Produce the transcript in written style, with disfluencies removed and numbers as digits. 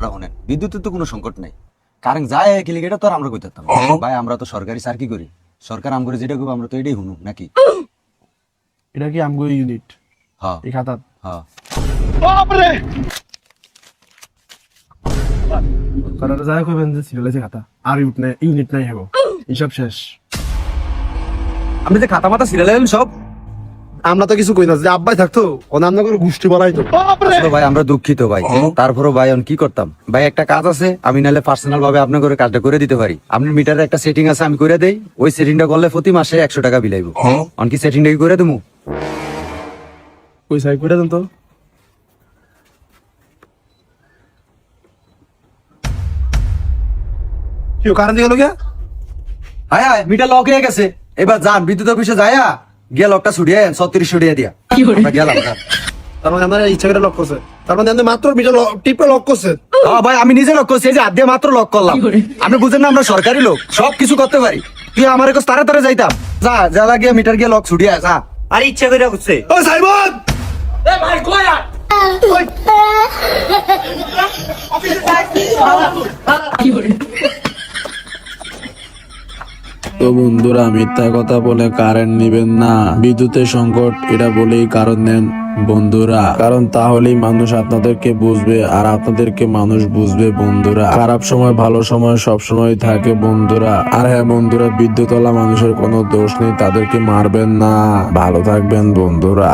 কথাটা শুনেন, বিদ্যুতের তো কোনো সংকট নাই, কারেন্ট যায় কিলিক এটা তো আর আমরা কইতাম ভাই, আমরা তো সরকারি চাকরি করি, সরকার আমগরে যেটা কইব আমরা তো এটাই শুনু নাকি? এটা কি আমগো ইউনিট হ্যাঁ এই খাতা হ্যাঁ। কারণ যায় কইবেন যে সিরিয়াল আছে খাতা আর ইউনিট নাই হবো এইসব শেষ। আপনি যে খাতা মাতা সিরিয়াল সব, আমরা তো কিছু কই না, যে আব্বাই থাকতো অনান্য করে গোষ্ঠী বানাই তো। আসলে ভাই আমরা দুঃখিত ভাই, তারপরও ভাই আমি কি করতাম ভাই, একটা কাজ আছে আমি নাহলে পার্সোনাল ভাবে আপনার করে কাজটা করে দিতে পারি। আপনার মিটারে একটা সেটিং আছে আমি করে দেই, ওই সেটিংটা করলে প্রতি মাসে 100 টাকা বিলাইবো। অন কি সেটিংটা কি করে দেবো? কই সাই কইরা দেন তো। কি কারণ দিল গিয়া? হ্যাঁ হ্যাঁ মিটার লক হয়ে গেছে, এবার যান বিদ্যুৎ অফিসে যায়া গিয়া লকটা ছুটিয়ে 3600 টাকা দিয়া আমরা গেলাম। তার মানে আমরা ইচ্ছা করে লক করছে, তার মানে আপনি মাত্র মিটার টিপে লক করছে। হ্যাঁ ভাই আমি নিজে লক করছি, এই যে হাত দিয়ে মাত্র লক করলাম। আপনি বুঝেন না আমরা সরকারি লোক, সব কিছু করতে পারি। তুই আমার কাছে তাড়াতাড়ি যাইতাম, যা যা গিয়ে মিটার গিয়ে লক ছুটিয়ে যা। আর ইচ্ছা করে করছে। ও সাইমন তো বন্ধুরা, মিথ্যা কথা বলে কারেন্ট নিবেন না, বিদ্যুতের সংকট এটা বলেই কারণ নেন বন্ধুরা, কারণ তাহলেই মানুষ আপনাদেরকে বুঝবে আর আপনাদেরকে মানুষ বুঝবে বন্ধুরা। খারাপ সময় ভালো সময় সব সময় থাকে বন্ধুরা। আর হ্যাঁ বন্ধুরা, বিদ্যুৎওয়ালা মানুষের কোনো দোষ নেই, তাদেরকে মারবেন না। ভালো থাকবেন বন্ধুরা।